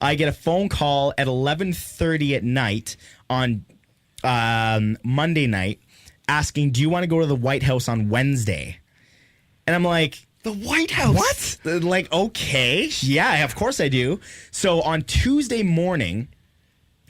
I get a phone call at 11:30 at night on Monday night asking, do you want to go to the White House on Wednesday? And I'm like, the White House? What? Like, okay. Yeah, of course I do. So on Tuesday morning,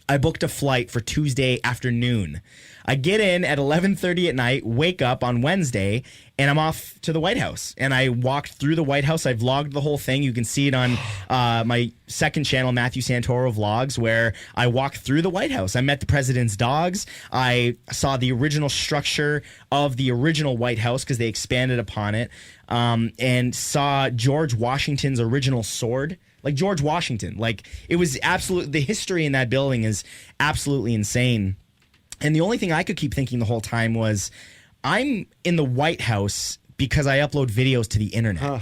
I booked a flight for Tuesday afternoon. I get in at 11:30 at night, wake up on Wednesday, and I'm off to the White House. And I walked through the White House. I vlogged the whole thing. You can see it on my second channel, Matthew Santoro Vlogs, where I walked through the White House. I met the president's dogs. I saw the original structure of the original White House because they expanded upon it, and saw George Washington's original sword. Like George Washington. Like, it was absolute. The history in that building is absolutely insane. And the only thing I could keep thinking the whole time was, I'm in the White House because I upload videos to the internet.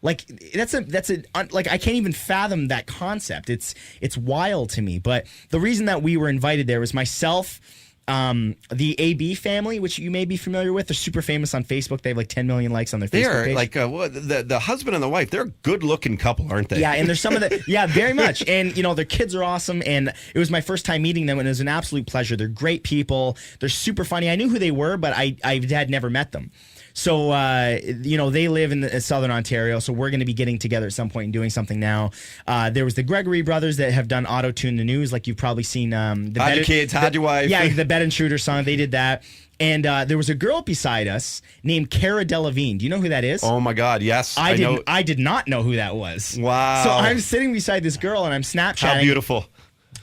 Like, like, I can't even fathom that concept. It's wild to me. But the reason that we were invited there was myself, the AB family, which you may be familiar with. They're super famous on Facebook. They have like 10 million likes on their Facebook page. They're like the husband and the wife. They're a good-looking couple, aren't they? Yeah, and there's some of the very much. And their kids are awesome. And it was my first time meeting them, and it was an absolute pleasure. They're great people. They're super funny. I knew who they were, but I had never met them. So, they live in Southern Ontario, so we're going to be getting together at some point and doing something now. There was the Gregory brothers that have done Auto-Tune the News, like you've probably seen. How'd your kids, how'd your wife? Yeah, the Bed Intruder song, they did that. And there was a girl beside us named Cara Delevingne. Do you know who that is? Oh, my God, yes. I did not know who that was. Wow. So I'm sitting beside this girl, and I'm Snapchatting. How beautiful.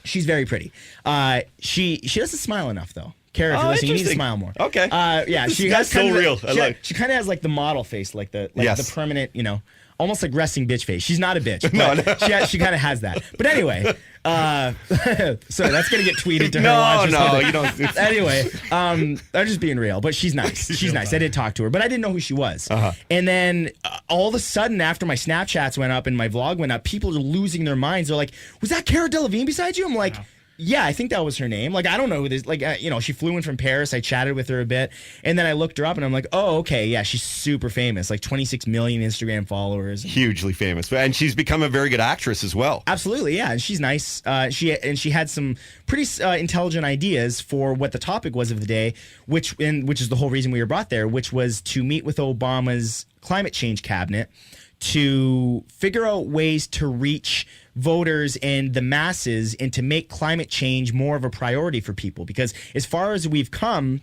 She's very pretty. She doesn't smile enough, though. Cara, if you're listening, you need to smile more. Okay. Yeah, she That's has so real. She kind of has like the model face, like the permanent, almost like resting bitch face. She's not a bitch. But she kind of has that. But anyway, so that's gonna get tweeted to her. No, you don't. Anyway, I'm just being real. But she's nice. She's nice. I did talk to her, but I didn't know who she was. And then all of a sudden, after my Snapchats went up and my vlog went up, people are losing their minds. They're like, "Was that Cara Delevingne beside you?" I'm like. Wow. Yeah, I think that was her name. Like, I don't know who this. Like, she flew in from Paris. I chatted with her a bit, and then I looked her up, and I'm like, oh, okay, yeah, she's super famous. Like 26 million Instagram followers. Hugely famous, and she's become a very good actress as well. Absolutely, yeah, and she's nice. She had some pretty intelligent ideas for what the topic was of the day, which is the whole reason we were brought there, which was to meet with Obama's climate change cabinet to figure out ways to reach voters and the masses and to make climate change more of a priority for people. Because as far as we've come,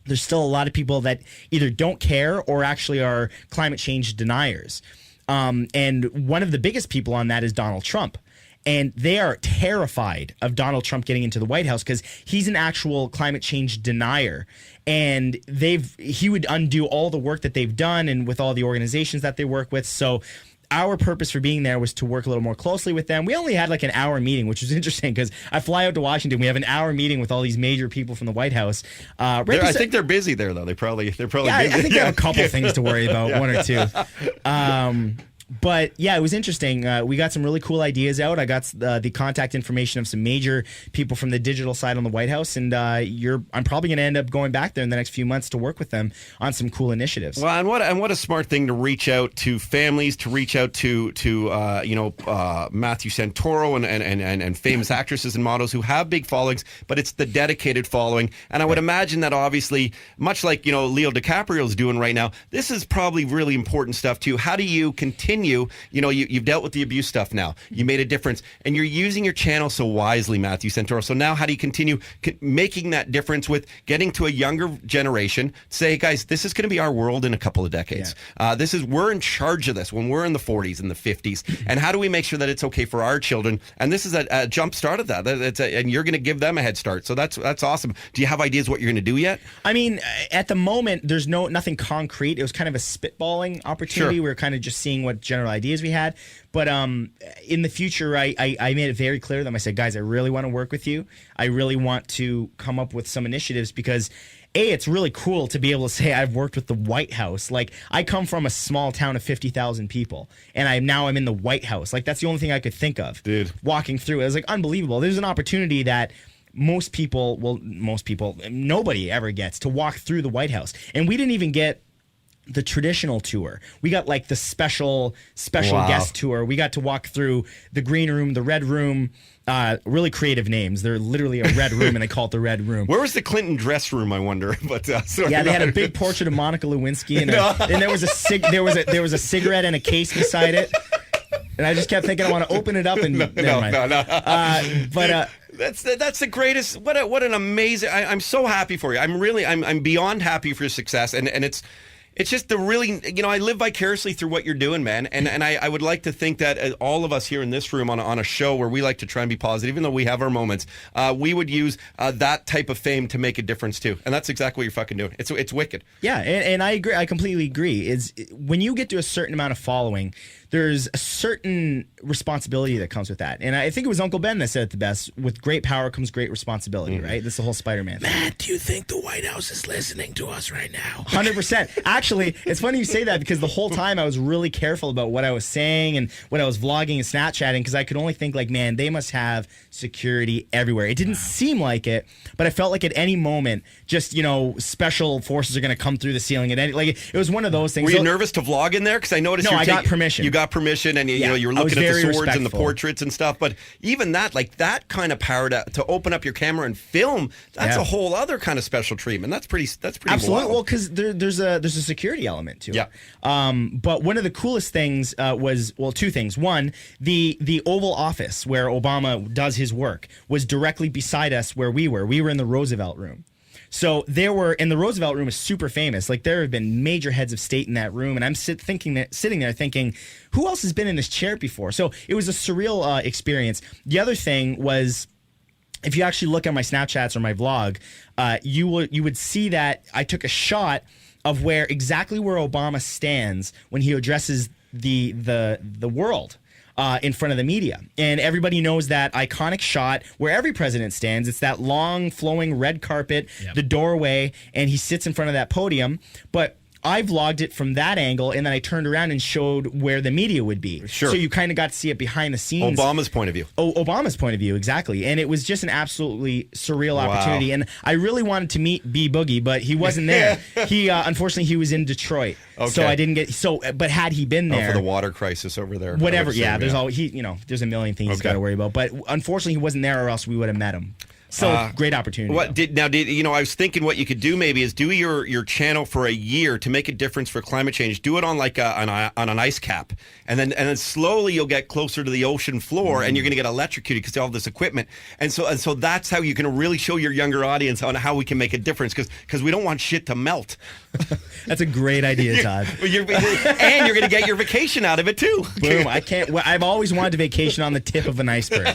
there's still a lot of people that either don't care or actually are climate change deniers. And one of the biggest people on that is Donald Trump. And they are terrified of Donald Trump getting into the White House because he's an actual climate change denier. And he would undo all the work that they've done and with all the organizations that they work with. So our purpose for being there was to work a little more closely with them. We only had like an hour meeting, which was interesting because I fly out to Washington. We have an hour meeting with all these major people from the White House. I think they're busy there, though. They're probably busy. I think they have a couple things to worry about, one or two. But yeah, it was interesting. We got some really cool ideas out. I got the contact information of some major people from the digital side on the White House, and I'm probably going to end up going back there in the next few months to work with them on some cool initiatives. Well, and what a smart thing to reach out to families, to reach out to Matthew Santoro and famous actresses and models who have big followings, but it's the dedicated following. And I would imagine that obviously, much like Leo DiCaprio's doing right now, this is probably really important stuff too. How do you continue? You've dealt with the abuse stuff now. You made a difference, and you're using your channel so wisely, Matthew Santoro. So now, how do you continue making that difference with getting to a younger generation? Say, hey, guys, this is going to be our world in a couple of decades. Yeah. We're in charge of this when we're in the 40s and the 50s. And how do we make sure that it's okay for our children? And this is a jump start of that. And you're going to give them a head start. So that's awesome. Do you have ideas what you're going to do yet? I mean, at the moment, there's nothing concrete. It was kind of a spitballing opportunity. Sure. We were kind of just seeing what general ideas we had. But in the future, I made it very clear to them. I said, guys, I really want to work with you. I really want to come up with some initiatives because, it's really cool to be able to say I've worked with the White House. Like, I come from a small town of 50,000 people, and I'm in the White House. Like, that's the only thing I could think of. Dude. Walking through it was like unbelievable. There's an opportunity that nobody ever gets to walk through the White House. And we didn't even get the traditional tour. We got like the special guest tour. We got to walk through the green room, the red room. Really creative names. They're literally a red room, and they call it the red room. Where was the Clinton dress room? I wonder. But sorry, yeah, they had a big portrait of Monica Lewinsky, and there was a cigarette and a case beside it. And I just kept thinking, I want to open it up and no. But that's the greatest. What an amazing. I'm so happy for you. I'm beyond happy for your success, and it's just the really, I live vicariously through what you're doing, man. And I would like to think that all of us here in this room on a show where we like to try and be positive, even though we have our moments, we would use that type of fame to make a difference too. And that's exactly what you're fucking doing. It's wicked. Yeah, and I agree. I completely agree. Is when you get to a certain amount of following, there's a certain responsibility that comes with that. And I think it was Uncle Ben that said it the best, with great power comes great responsibility, right? That's the whole Spider-Man thing. Matt, do you think the White House is listening to us right now? 100%. Actually, it's funny you say that, because the whole time I was really careful about what I was saying and what I was vlogging and Snapchatting, because I could only think like, man, they must have security everywhere. It didn't seem like it, but I felt like at any moment, just, special forces are going to come through the ceiling. It was one of those things. Were you nervous to vlog in there? Because I noticed I got permission. You got permission, and you were looking at the swords respectful. and the portraits and stuff. But even that kind of power to open up your camera and film, that's a whole other kind of special treatment. That's pretty absolutely wild. Well, because there's a security element to it. Yeah. But one of the coolest things was, well, two things. One, the Oval Office where Obama does his work was directly beside us where we were. We were in the Roosevelt Room. So and the Roosevelt Room is super famous. Like, there have been major heads of state in that room, and I'm sitting there thinking, who else has been in this chair before? So it was a surreal experience. The other thing was, if you actually look at my Snapchats or my vlog, you would see that I took a shot of exactly where Obama stands when he addresses the world. In front of the media. And everybody knows that iconic shot where every president stands. It's that long, flowing red carpet, the doorway, and he sits in front of that podium. But I vlogged it from that angle, and then I turned around and showed where the media would be. Sure. So you kind of got to see it behind the scenes. Obama's point of view. Obama's point of view, exactly. And it was just an absolutely surreal opportunity. And I really wanted to meet B Boogie, but he wasn't there. Unfortunately, he was in Detroit. Okay. So I didn't get. But had he been there, for the water crisis over there, whatever. There's always there's a million things he's got to worry about. But unfortunately, he wasn't there, or else we would have met him. So great opportunity. I was thinking what you could do maybe is do your channel for a year to make a difference for climate change. Do it on like on an ice cap, and then slowly you'll get closer to the ocean floor, and you're going to get electrocuted because of all this equipment. And so that's how you can really show your younger audience on how we can make a difference, because we don't want shit to melt. That's a great idea, Todd. And you're going to get your vacation out of it too. Boom! I can't. I've always wanted to vacation on the tip of an iceberg.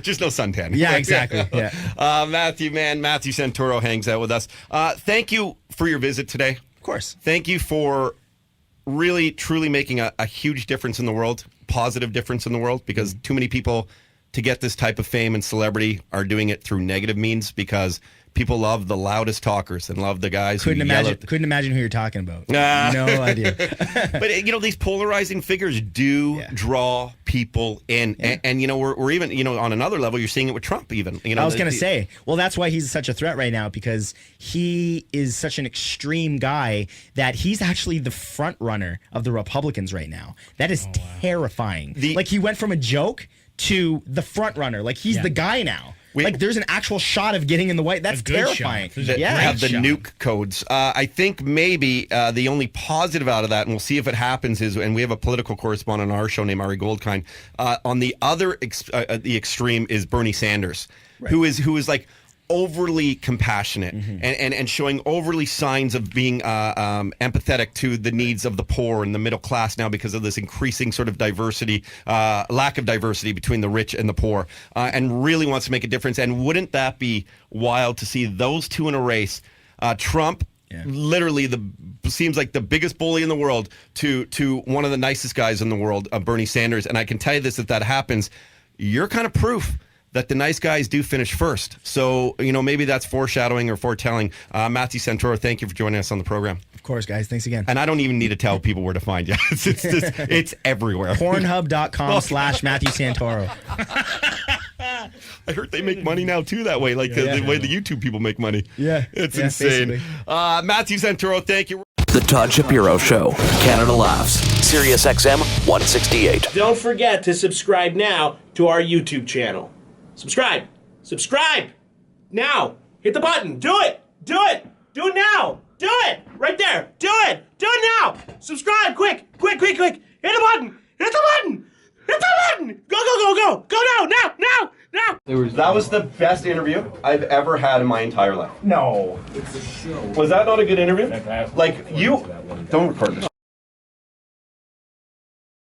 Just no suntan. Yeah, exactly. Yeah. Matthew Santoro hangs out with us. Thank you for your visit today. Of course. Thank you for really, truly making a huge difference in the world, positive difference in the world, because too many people, to get this type of fame and celebrity, are doing it through negative means, because people love the loudest talkers and love the guys couldn't imagine who you're talking about. No idea. But these polarizing figures do draw people in, and we're even on another level. You're seeing it with Trump. Even I was going to say, well, that's why he's such a threat right now, because he is such an extreme guy that he's actually the front runner of the Republicans right now. That is terrifying. Like, he went from a joke to the front runner. Like, he's the guy now. There's an actual shot of getting in the White. That's terrifying. Have the nuke codes. I think maybe the only positive out of that, and we'll see if it happens, is, and we have a political correspondent on our show named Ari Goldkind. On the other the extreme is Bernie Sanders, who is like overly compassionate and showing overly signs of being empathetic to the needs of the poor and the middle class now, because of this increasing sort of diversity, lack of diversity between the rich and the poor, and really wants to make a difference. And wouldn't that be wild to see those two in a race? Trump, literally seems like the biggest bully in the world, to one of the nicest guys in the world, Bernie Sanders. And I can tell you this, if that happens, you're kind of proof that the nice guys do finish first. So, maybe that's foreshadowing or foretelling. Matthew Santoro, thank you for joining us on the program. Of course, guys. Thanks again. And I don't even need to tell people where to find you. It's everywhere. Pornhub.com/Matthew Santoro. I heard they make money now, too, that way. Like the way the YouTube people make money. Yeah. It's insane. Matthew Santoro, thank you. The Todd Shapiro Show. Canada laughs. SiriusXM 168. Don't forget to subscribe now to our YouTube channel. Subscribe. Subscribe. Now. Hit the button. Do it. Do it. Do it now. Do it. Right there. Do it. Do it now. Subscribe. Quick. Quick, quick, quick. Hit the button. Hit the button. Hit the button. Go, go, go, go. Go now. Now. Now. Now. That was the best interview I've ever had in my entire life. No. Was that not a good interview? Like, you... Don't record this.